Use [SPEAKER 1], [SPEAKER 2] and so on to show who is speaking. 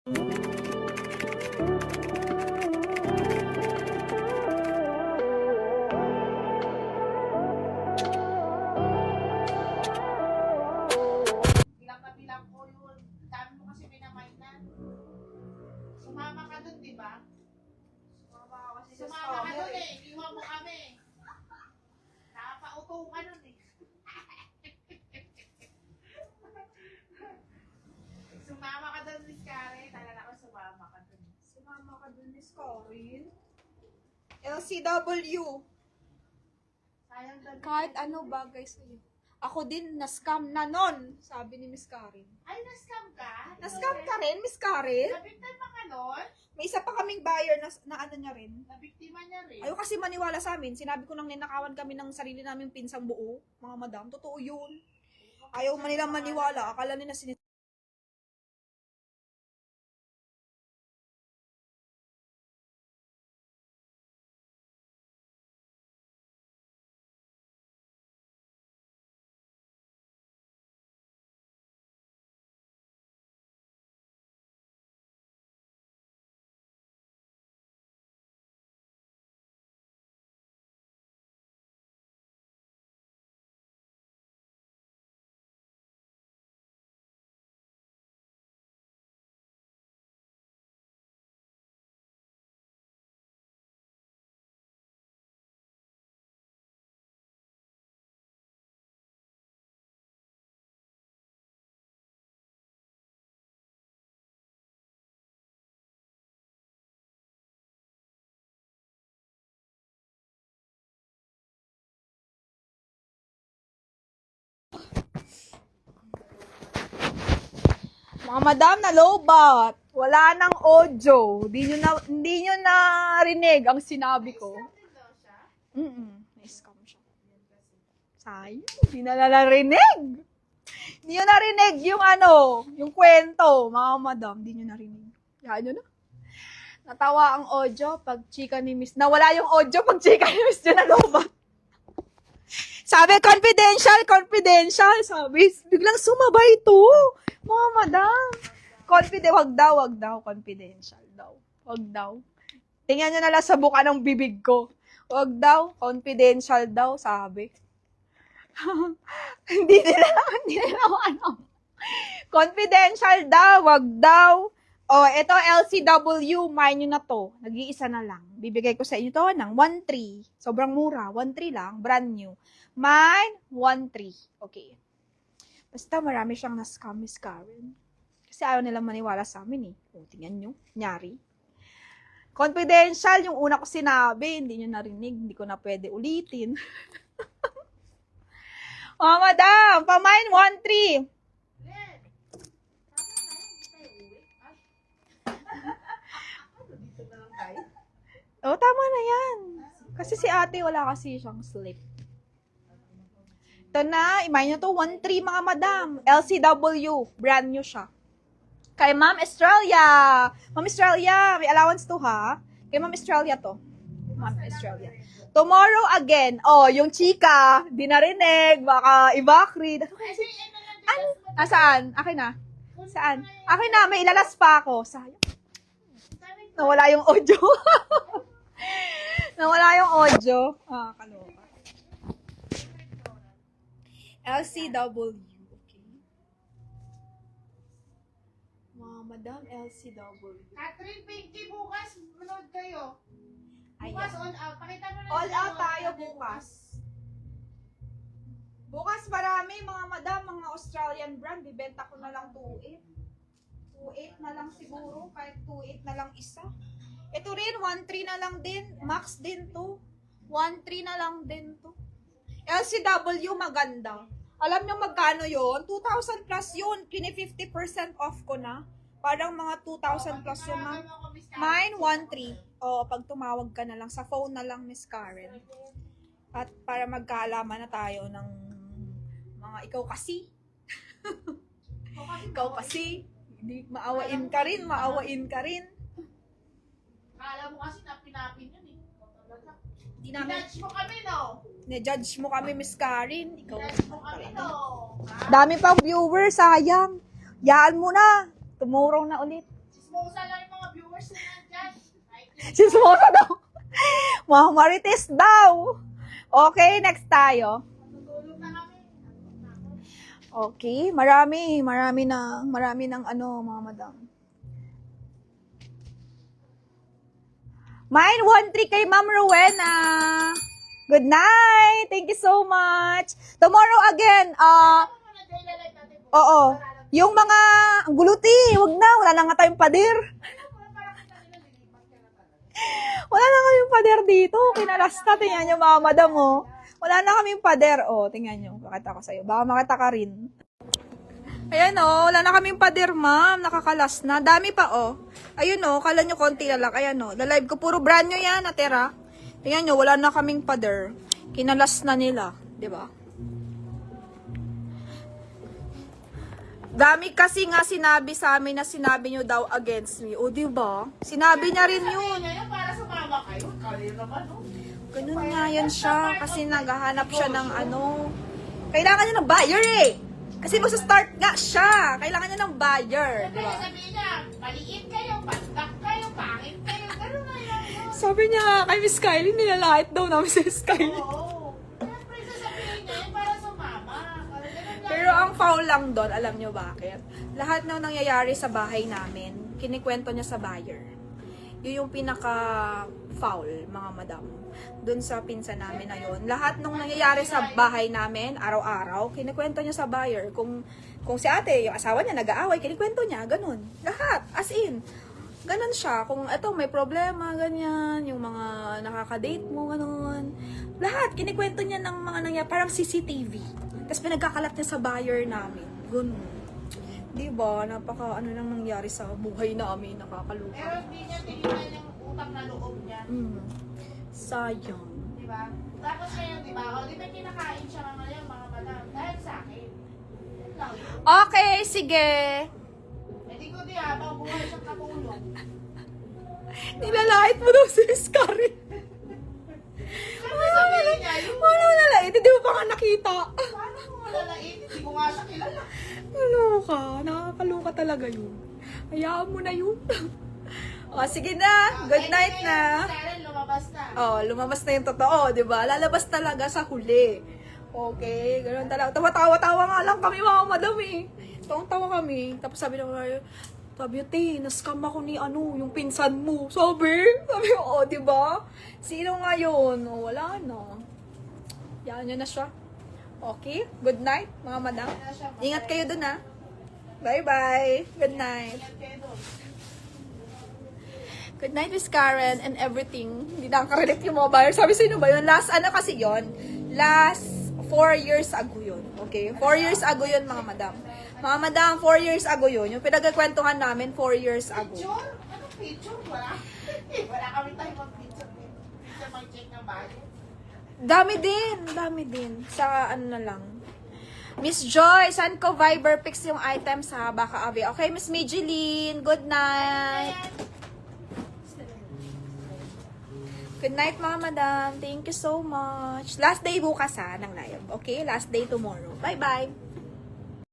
[SPEAKER 1] Bilang ko yun. Dami mo kasi pinamainan. Sumama ka dun, di ba? Sumama ka dun eh. Iwan mo kami. Nakapauto ka nun eh. Sumama ka dun, Miss Karen. Talala ko sumama ka dun.
[SPEAKER 2] Sumama ka dun, Miss Corin. LCW.
[SPEAKER 1] Sayang dun.
[SPEAKER 2] Kahit ano bagay sa'yo. Ako din, na-scam na nun, sabi ni Miss Karen.
[SPEAKER 1] Ay, na-scam ka?
[SPEAKER 2] Na-scam ka rin, Miss Karen?
[SPEAKER 1] Nabiktima ka nun?
[SPEAKER 2] May isa pa kaming buyer na ano niya rin.
[SPEAKER 1] Nabiktima niya rin.
[SPEAKER 2] Ayaw kasi maniwala sa amin. Sinabi ko nang ninakawan kami ng sarili naming pinsang buo. Mga madam, totoo yun. Ayaw man nila maniwala. Akala nila mga madam na lowbat. Wala nang audio. Hindi nyo narinig ang sinabi ko.
[SPEAKER 1] Din daw siya?
[SPEAKER 2] Na-scam siya. Sayang, hindi na narinig. Hindi nyo narinig yung yung kwento. Mga madam, hindi nyo narinig. Yan nyo na. Natawa ang audio pag chika ni Miss. Nawala yung audio pag chika ni Miss na lowbat. Sabi, confidential. Sabi, biglang sumabay to. Mga madam. Wag daw, confidential daw. Wag daw. Tingnan nyo na lang sa buka ng bibig ko. Wag daw, confidential daw, sabi. Hindi nila Confidential daw, wag daw. Oh, ito LCW, mine nyo na to. Nag-iisa na lang. Bibigay ko sa inyo to ng 1.3. Sobrang mura, 1.3 lang, brand new. Mine, 1.3. Okay. Basta marami siyang na-scam, Miss Karen. Kasi ayaw nilang maniwala sa amin eh. O, tingnan nyo, nyari. Confidential, yung una ko sinabi, hindi nyo narinig, hindi ko na pwede ulitin. Oh, madam, pa-mine, 1.3. Oh, tama na yan. Kasi si ate, wala kasi siyang slip. Ito na, imayin nyo to, 1.3 mga madam. LCW, brand new siya. Kay Ma'am Australia. Ma'am Australia, may allowance to ha. Kay Ma'am Australia to. Ma'am Australia. Tomorrow again. Oh, yung chika, di narinig, baka i-backread. Ano? Saan? Akin na. Saan? Akin na, may ilalas pa ako. Sayang. Nawala yung audio. Nawala yung audio. Ah, kaloka. LCW. Okay. Mga madam, LCW.
[SPEAKER 1] Catherine, Pinky, bukas manood kayo.
[SPEAKER 2] Ayan.
[SPEAKER 1] Bukas all out. Pakita mo na.
[SPEAKER 2] All out tayo bukas. Bukas marami mga madam, mga Australian brand. Bibenta ko na lang 2.8. 2.8 na lang siguro. Kahit 2.8 na lang isa. Ito rin, 1.3 na lang din. Max din to. 1.3 na lang din to. LCW maganda. Alam nyo magkano yon? 2,000 plus yun. Kini 50% off ko na. Parang mga 2,000 plus yun na. Mine, 1.3. O, pag tumawag ka na lang, sa phone na lang, Miss Karen. At para magkaalaman na tayo ng mga ikaw kasi. Ikaw kasi. Hindi, maawain ka rin.
[SPEAKER 1] Akala mo kasi na pinapin yun eh.
[SPEAKER 2] Hindi namin,
[SPEAKER 1] Judge mo kami, no?
[SPEAKER 2] na-judge mo kami, Miss Karen. Ikaw.
[SPEAKER 1] Judge mo kami, no?
[SPEAKER 2] Dami pang viewers, sayang. Yaan mo na. Tomorrow na ulit.
[SPEAKER 1] Si Chismosa lang yung mga viewers na nandyan.
[SPEAKER 2] Sismosa daw. Mga marites daw. Okay, next tayo.
[SPEAKER 1] Matutulog na kami.
[SPEAKER 2] Okay, marami ng ano, mga madam. Mine 1-3 kay Ma'am Rowena. Good night. Thank you so much. Tomorrow again,
[SPEAKER 1] Ano na day live natin po?
[SPEAKER 2] oo. Yung mga guluti, wag na, wala na nga tayong pader. Wala na kaming pader dito. Kinalasta, tingnan nyo mga madam, oh. Wala na kaming pader, oh. Tingnan nyo, makita ko sa'yo. Baka makita ka rin. Ayan, oh. Wala na kaming pader, ma'am. Nakakalas na. Dami pa, oh. Ayun, oh. Kala nyo konti na lang. Ayan, oh. Live ko, puro brand nyo yan, natira. Tingnan nyo, wala na kaming pader. Kinalas na nila. Diba? Dami kasi nga sinabi sa amin na sinabi nyo daw against me. O, diba? Sinabi niya rin yun.
[SPEAKER 1] Ngayon para sumama kayo. Kalir naman, no?
[SPEAKER 2] Ganun nga yan siya. Kasi naghahanap siya ng ano. Kailangan niya ng buyer eh. Kasi magsa-start nga siya. Kailangan niya ng buyer.
[SPEAKER 1] Siyempre, sabihin niya, maliit kayo, pandak kayo, pangit kayo, gano'n na yun.
[SPEAKER 2] Sabi niya kay Miss Kylie, nilalait daw namin si Miss Kylie.
[SPEAKER 1] Oo. Siyempre, sasabihin niya yun para sumama.
[SPEAKER 2] Pero ang foul lang doon, alam niyo bakit? Lahat ng nangyayari sa bahay namin, kinikwento niya sa buyer. Yun yung pinaka-foul, mga madam. Doon sa pinsan namin na yun. Lahat ng nangyayari sa bahay namin, araw-araw, kinikwento niya sa buyer. Kung si ate, yung asawa niya, nag-aaway, kinikwento niya, ganun. Lahat, as in. Ganun siya. Kung eto, may problema, ganyan, yung mga nakaka-date mo, ganun. Lahat, kinikwento niya ng mga nangyayari, parang CCTV. Tapos pinagkakalat niya sa buyer namin. Ganun. Diba? Napaka ano nang nangyari sa buhay namin. Nakakaluka.
[SPEAKER 1] Pero hindi niya tinignan yung utang na loob niya.
[SPEAKER 2] Sayang.
[SPEAKER 1] Di ba? Tapos ngayon, di ba? O, di ba kinakain siya ngayon, mga madam? Dahil sa akin. Yun lang yun.
[SPEAKER 2] Okay, sige.
[SPEAKER 1] Eh, di ko di habang buhay siyang katulong.
[SPEAKER 2] Nilalait mo daw si Scarry.
[SPEAKER 1] Siyempre sabihin niya, yun.
[SPEAKER 2] Paano mo nalait? Hindi mo pa nga nakita.
[SPEAKER 1] Paano mo malalait? Hindi ko nga siya kilala.
[SPEAKER 2] Kaloka. Nakakaluka talaga yun. Hayaan mo na yun. O, sige na. Good night na.
[SPEAKER 1] Karen, lumabas na.
[SPEAKER 2] Oh, lumabas na yung totoo, di ba? Lalabas talaga sa huli. Okay, ganoon talaga. Tawa-tawa nga lang kami, mga madam eh. Tawang-tawa kami. Tapos sabi na sabi niya, na-scam ako ni yung pinsan mo. Sabi ko, di ba? Sino nga yun? O, wala na. Yan na siya. Okay, good night, mga madam. Ingat kayo dun, ha. Bye-bye. Good night. Good night, Miss Karen, and everything. Hindi nakaka-relate yung mga buyer. Sabi sino ba yun? Last, ano kasi yun? Last 4 years ago yun. Okay? 4 years ago yun, mga madam. Mga madam, 4 years ago yun. Yung pinagkakwentuhan namin, 4 years ago.
[SPEAKER 1] Picture? Anong picture? Wala. Wala kami tayo mag-picture. Picture mag-check ng bahay.
[SPEAKER 2] Dami din. Sa ano na lang. Miss Joy, saan ko Viber pics yung items ha? Baka abi. Okay, Miss Mijeline, good night. Good night, mga madam. Thank you so much. Last day bukas ha, ng live. Okay? Last day tomorrow. Bye-bye.